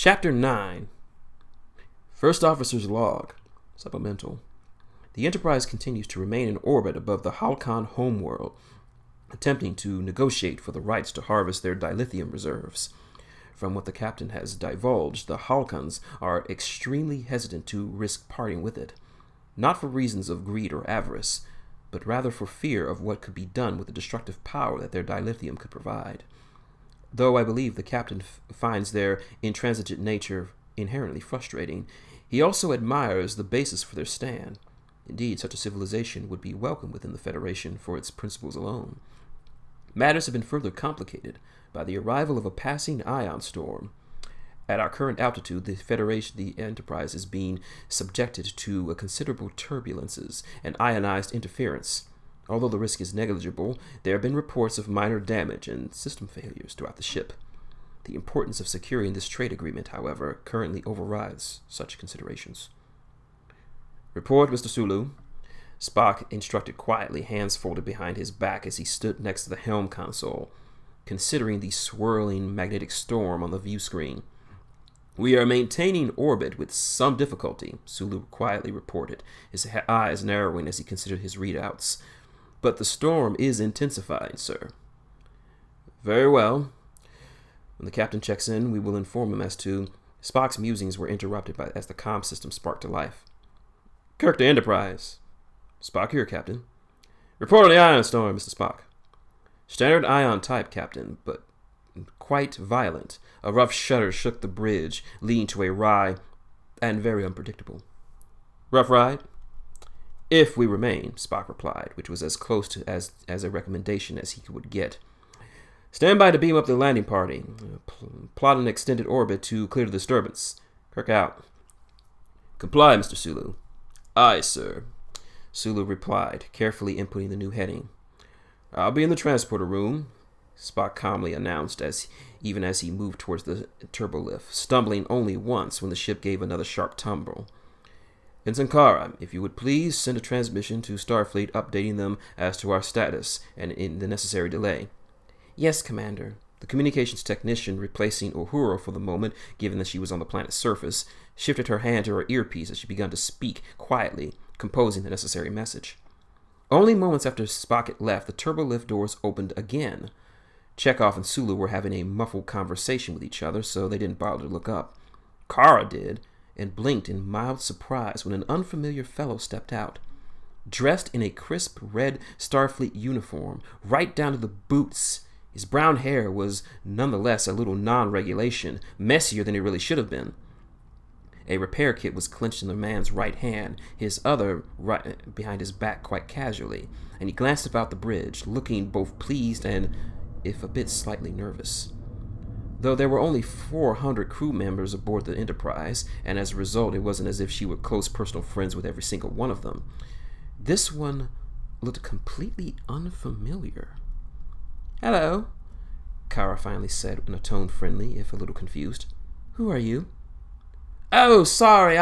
Chapter 9. First Officer's Log. Supplemental. The Enterprise continues to remain in orbit above the Halcon homeworld, attempting to negotiate for the rights to harvest their dilithium reserves. From what the captain has divulged, the Halcons are extremely hesitant to risk parting with it, not for reasons of greed or avarice, but rather for fear of what could be done with the destructive power that their dilithium could provide. Though I believe the captain finds their intransigent nature inherently frustrating, he also admires the basis for their stand. Indeed, such a civilization would be welcome within the Federation for its principles alone. Matters have been further complicated by the arrival of a passing ion storm. At our current altitude, the Enterprise is being subjected to considerable turbulences and ionized interference. Although the risk is negligible, there have been reports of minor damage and system failures throughout the ship. The importance of securing this trade agreement, however, currently overrides such considerations. Report, Mr. Sulu. Spock instructed quietly, hands folded behind his back as he stood next to the helm console, considering the swirling magnetic storm on the view screen. We are maintaining orbit with some difficulty, Sulu quietly reported, his eyes narrowing as he considered his readouts. But the storm is intensifying, sir. Very well. When the captain checks in, we will inform him as to... Spock's musings were interrupted as the comm system sparked to life. Kirk to Enterprise. Spock here, Captain. Report on the ion storm, Mr. Spock. Standard ion type, Captain, but quite violent. A rough shudder shook the bridge, leading to a wry and very unpredictable. Rough ride? If we remain, Spock replied, which was as close to as a recommendation as he would get. Stand by to beam up the landing party. Plot an extended orbit to clear the disturbance. Kirk out. Comply, Mr. Sulu. Aye, sir, Sulu replied, carefully inputting the new heading. I'll be in the transporter room, Spock calmly announced even as he moved towards the turbolift, stumbling only once when the ship gave another sharp tumble. Ensign Kara, if you would please send a transmission to Starfleet updating them as to our status and in the necessary delay. Yes, Commander. The communications technician, replacing Uhura for the moment, given that she was on the planet's surface, shifted her hand to her earpiece as she began to speak quietly, composing the necessary message. Only moments after Spock had left, the turbolift doors opened again. Chekhov and Sulu were having a muffled conversation with each other, so they didn't bother to look up. Kara did, and blinked in mild surprise when an unfamiliar fellow stepped out. Dressed in a crisp red Starfleet uniform, right down to the boots, his brown hair was nonetheless a little non-regulation, messier than it really should have been. A repair kit was clenched in the man's right hand, his other right behind his back quite casually, and he glanced about the bridge, looking both pleased and, if a bit slightly nervous. Though there were only 400 crew members aboard the Enterprise, and as a result it wasn't as if she were close personal friends with every single one of them, this one looked completely unfamiliar. Hello, Kara finally said in a tone friendly, if a little confused. Who are you? Oh, sorry,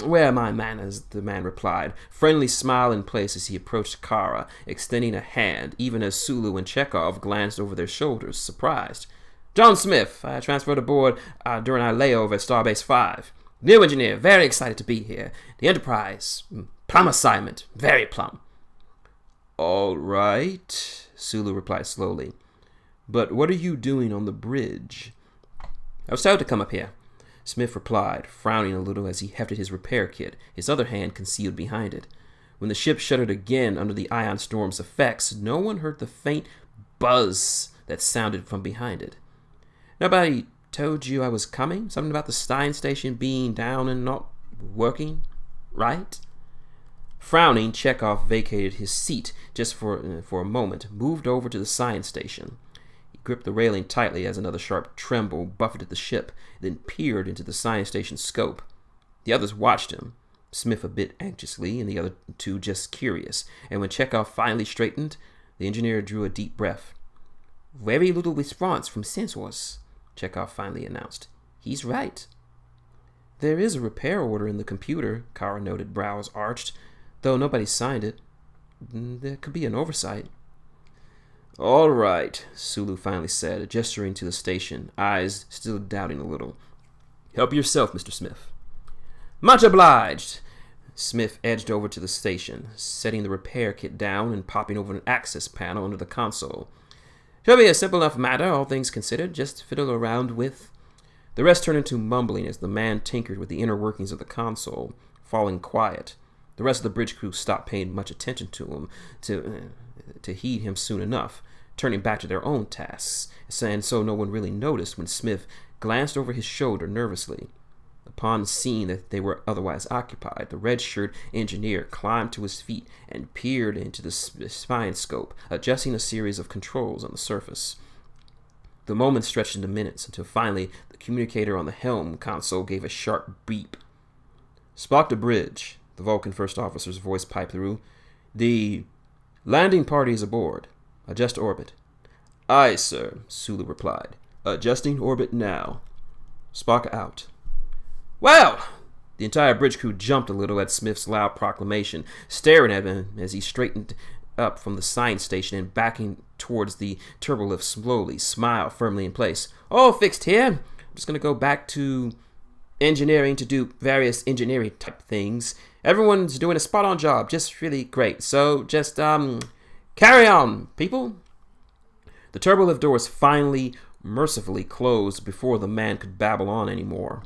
where are my manners, the man replied, friendly smile in place as he approached Kara, extending a hand, even as Sulu and Chekhov glanced over their shoulders, surprised. John Smith, I transferred aboard during our layover at Starbase 5. New engineer, very excited to be here. The Enterprise, plum assignment, very plum. All right, Sulu replied slowly. But what are you doing on the bridge? I was told to come up here, Smith replied, frowning a little as he hefted his repair kit, his other hand concealed behind it. When the ship shuddered again under the ion storm's effects, no one heard the faint buzz that sounded from behind it. Nobody told you I was coming? Something about the Stein station being down and not working, right? Frowning, Chekhov vacated his seat just for a moment, moved over to the science station. He gripped the railing tightly as another sharp tremble buffeted the ship, then peered into the science station's scope. The others watched him, Smith a bit anxiously and the other two just curious, and when Chekhov finally straightened, the engineer drew a deep breath. Very little response from sensors, Chekhov finally announced. He's right. There is a repair order in the computer, Kara noted, brows arched, though nobody signed it. There could be an oversight. All right, Sulu finally said, gesturing to the station, eyes still doubting a little. Help yourself, Mr. Smith. Much obliged. Smith edged over to the station, setting the repair kit down and popping over an access panel under the console. Should be a simple enough matter, all things considered, just to fiddle around with. The rest turned into mumbling as the man tinkered with the inner workings of the console, falling quiet. The rest of the bridge crew stopped paying much attention to him, to heed him soon enough, turning back to their own tasks, and so no one really noticed when Smith glanced over his shoulder nervously. Upon seeing that they were otherwise occupied, the red-shirt engineer climbed to his feet and peered into the spine scope, adjusting a series of controls on the surface. The moments stretched into minutes until finally the communicator on the helm console gave a sharp beep. Spock to bridge, the Vulcan first officer's voice piped through. The landing party is aboard. Adjust orbit. Aye, sir, Sulu replied. Adjusting orbit now. Spock out. Well! The entire bridge crew jumped a little at Smith's loud proclamation, staring at him as he straightened up from the science station and backing towards the turbolift slowly, smile firmly in place. All fixed here. I'm just going to go back to engineering to do various engineering type things. Everyone's doing a spot-on job, just really great. So just, carry on, people. The turbolift doors finally, mercifully closed before the man could babble on anymore.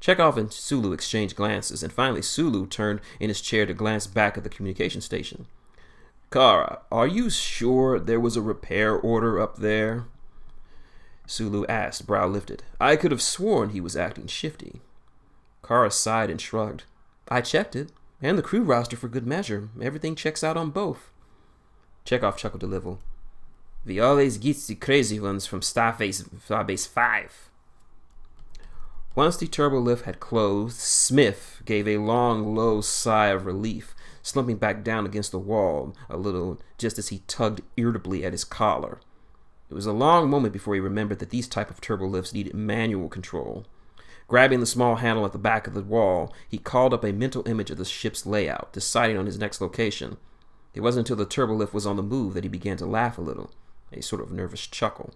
Chekhov and Sulu exchanged glances, and finally Sulu turned in his chair to glance back at the communication station. Kara, are you sure there was a repair order up there? Sulu asked, brow lifted. I could have sworn he was acting shifty. Kara sighed and shrugged. I checked it, and the crew roster for good measure. Everything checks out on both. Chekhov chuckled a little. We always get the crazy ones from Starbase 5. Once the turbolift had closed, Smith gave a long, low sigh of relief, slumping back down against the wall a little just as he tugged irritably at his collar. It was a long moment before he remembered that these type of turbolifts needed manual control. Grabbing the small handle at the back of the wall, he called up a mental image of the ship's layout, deciding on his next location. It wasn't until the turbolift was on the move that he began to laugh a little, a sort of nervous chuckle.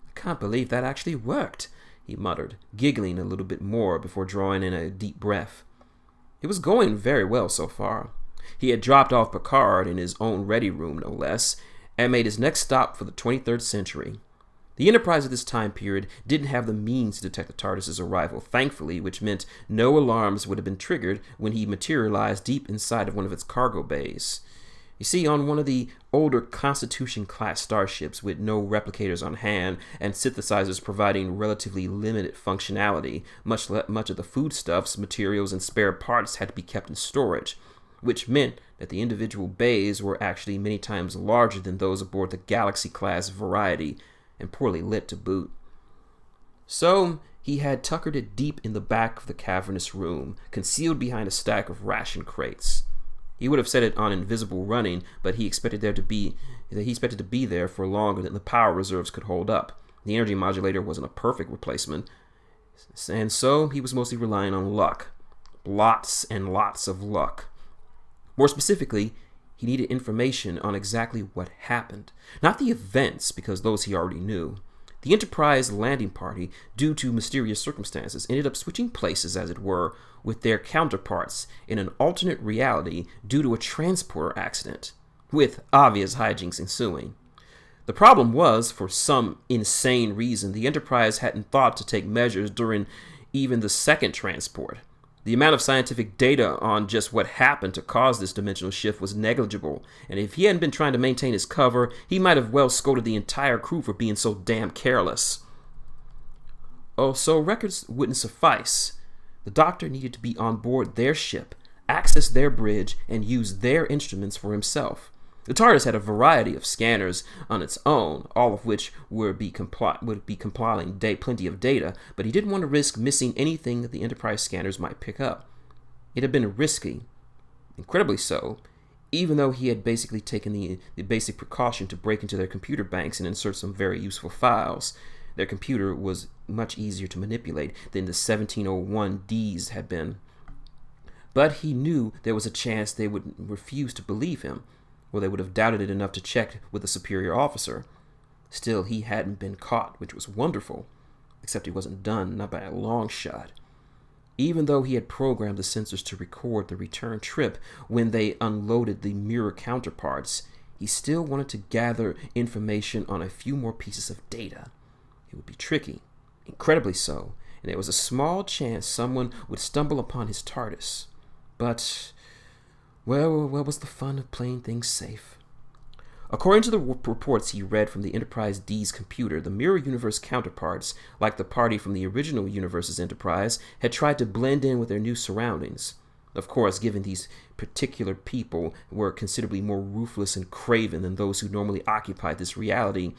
I can't believe that actually worked, he muttered, giggling a little bit more before drawing in a deep breath. It was going very well so far. He had dropped off Picard in his own ready room, no less, and made his next stop for the 23rd century. The Enterprise at this time period didn't have the means to detect the TARDIS's arrival, thankfully, which meant no alarms would have been triggered when he materialized deep inside of one of its cargo bays. You see, on one of the older Constitution-class starships with no replicators on hand and synthesizers providing relatively limited functionality, much of the foodstuffs, materials, and spare parts had to be kept in storage, which meant that the individual bays were actually many times larger than those aboard the Galaxy-class variety, and poorly lit to boot. So he had tuckered it deep in the back of the cavernous room, concealed behind a stack of ration crates. He would have set it on invisible running, but he expected to be there for longer than the power reserves could hold up. The energy modulator wasn't a perfect replacement, and so he was mostly relying on luck. Lots and lots of luck. More specifically, he needed information on exactly what happened. Not the events, because those he already knew. The Enterprise landing party, due to mysterious circumstances, ended up switching places, as it were, with their counterparts in an alternate reality due to a transporter accident, with obvious hijinks ensuing. The problem was, for some insane reason, the Enterprise hadn't thought to take measures during even the second transport. The amount of scientific data on just what happened to cause this dimensional shift was negligible, and if he hadn't been trying to maintain his cover, he might have well scolded the entire crew for being so damn careless. Oh, so records wouldn't suffice. The Doctor needed to be on board their ship, access their bridge, and use their instruments for himself. The TARDIS had a variety of scanners on its own, all of which would be compiling plenty of data, but he didn't want to risk missing anything that the Enterprise scanners might pick up. It had been risky, incredibly so, even though he had basically taken the basic precaution to break into their computer banks and insert some very useful files. Their computer was much easier to manipulate than the 1701Ds had been. But he knew there was a chance they would refuse to believe him, or they would have doubted it enough to check with a superior officer. Still, he hadn't been caught, which was wonderful. Except he wasn't done, not by a long shot. Even though he had programmed the sensors to record the return trip when they unloaded the mirror counterparts, he still wanted to gather information on a few more pieces of data. It would be tricky, incredibly so, and there was a small chance someone would stumble upon his TARDIS. But, well, what was the fun of playing things safe? According to the reports he read from the Enterprise D's computer, the Mirror Universe counterparts, like the party from the original universe's Enterprise, had tried to blend in with their new surroundings. Of course, given these particular people were considerably more ruthless and craven than those who normally occupied this reality,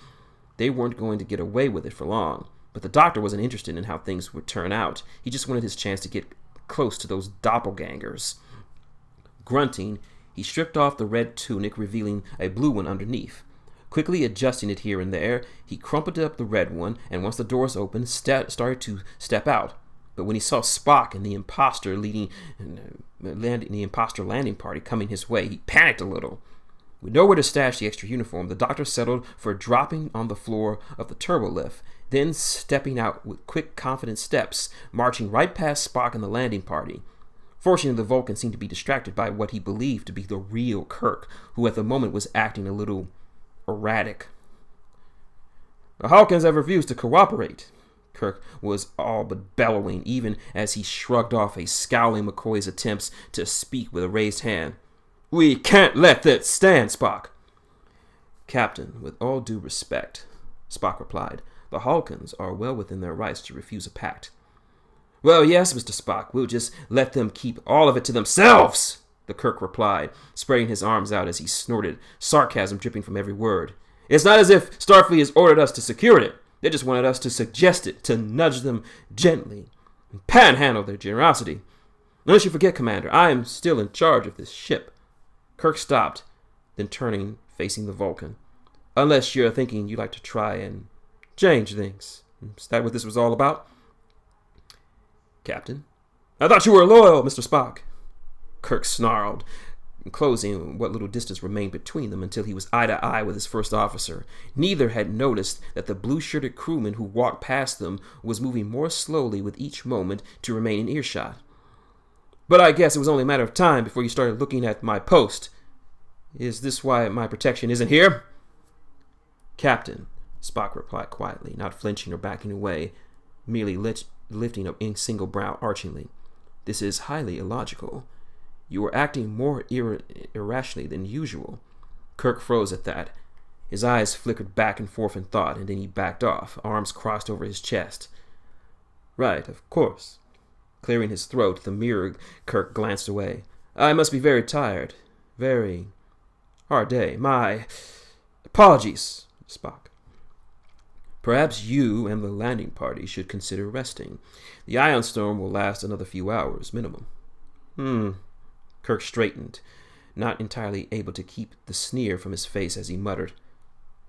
they weren't going to get away with it for long. But the Doctor wasn't interested in how things would turn out. He just wanted his chance to get close to those doppelgangers. Grunting, he stripped off the red tunic, revealing a blue one underneath. Quickly adjusting it here and there, he crumpled up the red one, and once the doors opened, started to step out. But when he saw Spock and the imposter landing party coming his way, he panicked a little. With nowhere to stash the extra uniform, the Doctor settled for dropping on the floor of the turbolift, then stepping out with quick, confident steps, marching right past Spock and the landing party. Fortunately, the Vulcan seemed to be distracted by what he believed to be the real Kirk, who at the moment was acting a little erratic. "The Hawkins have refused to cooperate," Kirk was all but bellowing, even as he shrugged off a scowling McCoy's attempts to speak with a raised hand. "We can't let that stand, Spock." "Captain, with all due respect," Spock replied, "the Hawkins are well within their rights to refuse a pact." "Well, yes, Mr. Spock, we'll just let them keep all of it to themselves," the Kirk replied, spreading his arms out as he snorted, sarcasm dripping from every word. "It's not as if Starfleet has ordered us to secure it. They just wanted us to suggest it, to nudge them gently, and panhandle their generosity. Unless you forget, Commander, I am still in charge of this ship." Kirk stopped, then turning, facing the Vulcan. "Unless you're thinking you'd like to try and change things. Is that what this was all about?" "Captain, I thought you were loyal, Mr. Spock." Kirk snarled, closing what little distance remained between them until he was eye to eye with his first officer. Neither had noticed that the blue-shirted crewman who walked past them was moving more slowly with each moment to remain in earshot. "But I guess it was only a matter of time before you started looking at my post. Is this why my protection isn't here?" "Captain," Spock replied quietly, not flinching or backing away, merely lifting a single brow archingly. "This is highly illogical. You are acting more irrationally than usual." Kirk froze at that. His eyes flickered back and forth in thought, and then he backed off, arms crossed over his chest. "Right, of course." Clearing his throat, the mirror Kirk glanced away. "I must be very tired. Very hard day. My apologies, Spock. Perhaps you and the landing party should consider resting. The ion storm will last another few hours, minimum." Kirk straightened, not entirely able to keep the sneer from his face as he muttered,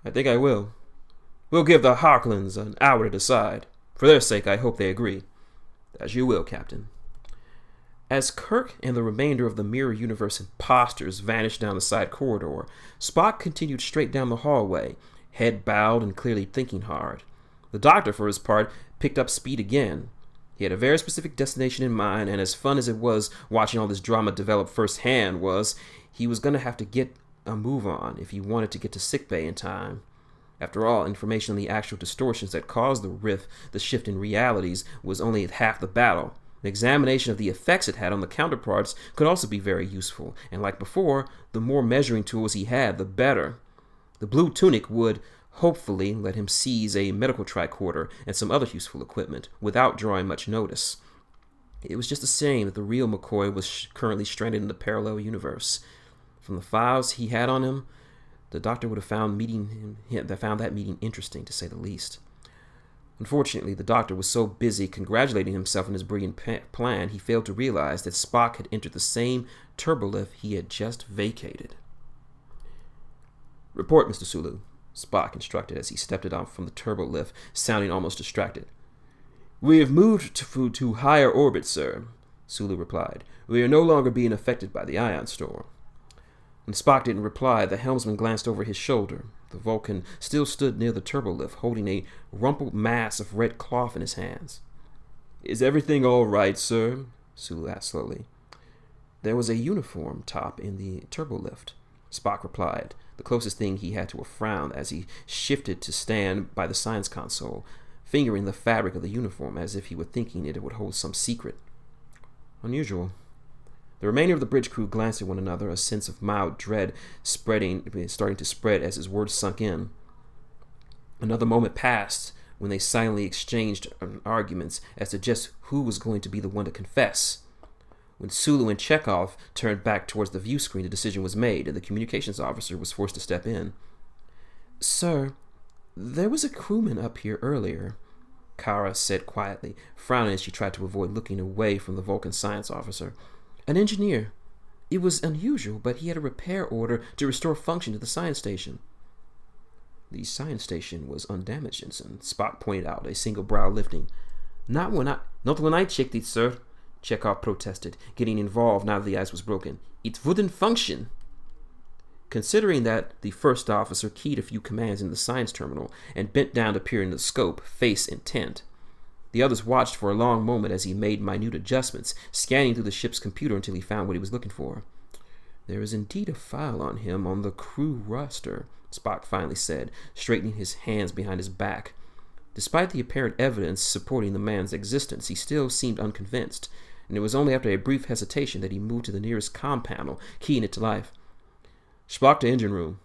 "I think I will. We'll give the Harklins an hour to decide. For their sake, I hope they agree." "As you will, Captain." As Kirk and the remainder of the Mirror Universe imposters vanished down the side corridor, Spock continued straight down the hallway, head bowed and clearly thinking hard. The Doctor, for his part, picked up speed again. He had a very specific destination in mind, and as fun as it was watching all this drama develop firsthand he was going to have to get a move on if he wanted to get to sickbay in time. After all, information on the actual distortions that caused the shift in realities, was only half the battle. An examination of the effects it had on the counterparts could also be very useful, and like before, the more measuring tools he had, the better. The blue tunic would, hopefully, let him seize a medical tricorder and some other useful equipment without drawing much notice. It was just a shame that the real McCoy was currently stranded in the parallel universe. From the files he had on him, the Doctor would have found that meeting interesting, to say the least. Unfortunately, the Doctor was so busy congratulating himself on his brilliant plan, he failed to realize that Spock had entered the same turbolift he had just vacated. "Report, Mr. Sulu," Spock instructed as he stepped it off from the turbolift, sounding almost distracted. "We have moved to higher orbit, sir," Sulu replied. "We are no longer being affected by the ion storm." When Spock didn't reply, the helmsman glanced over his shoulder. The Vulcan still stood near the turbolift, holding a rumpled mass of red cloth in his hands. "Is everything all right, sir?" Sulu asked slowly. "There was a uniform top in the turbolift," Spock replied, the closest thing he had to a frown as he shifted to stand by the science console, fingering the fabric of the uniform as if he were thinking it would hold some secret. "Unusual." The remainder of the bridge crew glanced at one another, a sense of mild dread starting to spread as his words sunk in. Another moment passed when they silently exchanged arguments as to just who was going to be the one to confess. When Sulu and Chekhov turned back towards the view screen, the decision was made, and the communications officer was forced to step in. "Sir, there was a crewman up here earlier," Kara said quietly, frowning as she tried to avoid looking away from the Vulcan science officer. "An engineer. It was unusual, but he had a repair order to restore function to the science station." "The science station was undamaged, Ensign," Spock pointed out, a single brow lifting. Not when I checked it, sir," Chekhov protested, getting involved now that the ice was broken. "It wouldn't function." Considering that the first officer keyed a few commands in the science terminal and bent down to peer in the scope, face intent, the others watched for a long moment as he made minute adjustments, scanning through the ship's computer until he found what he was looking for. "There is indeed a file on him on the crew roster," Spock finally said, straightening his hands behind his back. Despite the apparent evidence supporting the man's existence, he still seemed unconvinced, and it was only after a brief hesitation that he moved to the nearest comm panel, keying it to life. "Spock to engine room."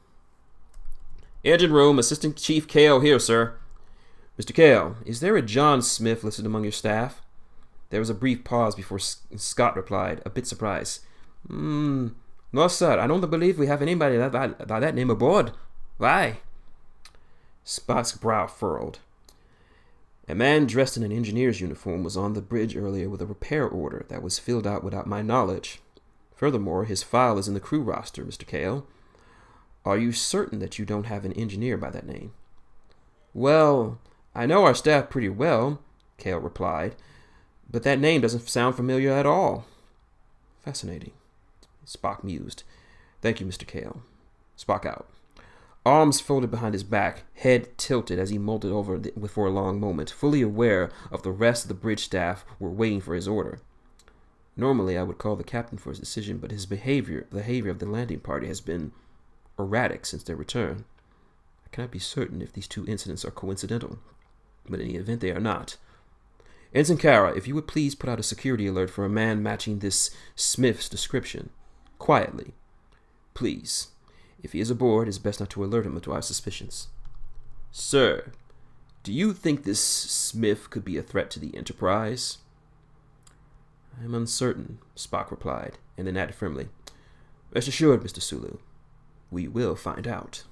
"Engine room, Assistant Chief Kale here, sir." "Mr. Kale, is there a John Smith listed among your staff?" There was a brief pause before Scott replied, a bit surprised. No, sir. I don't believe we have anybody by that name aboard. Why?" Spock's brow furrowed. "A man dressed in an engineer's uniform was on the bridge earlier with a repair order that was filled out without my knowledge. Furthermore, his file is in the crew roster, Mr. Kale. Are you certain that you don't have an engineer by that name?" "Well, I know our staff pretty well," Kale replied, "but that name doesn't sound familiar at all." "Fascinating," Spock mused. "Thank you, Mr. Kale." Spock out. Arms folded behind his back, head tilted as he mulled it over for a long moment, fully aware of the rest of the bridge staff were waiting for his order. Normally, I would call the captain for his decision, but the behavior of the landing party has been erratic since their return. I cannot be certain if these two incidents are coincidental, but in the event they are not. Ensign Kara, if you would please put out a security alert for a man matching this Smith's description. Quietly. Please. If he is aboard, it is best not to alert him to our suspicions. Sir, do you think this Smith could be a threat to the Enterprise? I am uncertain, Spock replied, and then added firmly, Rest assured, Mr. Sulu, we will find out.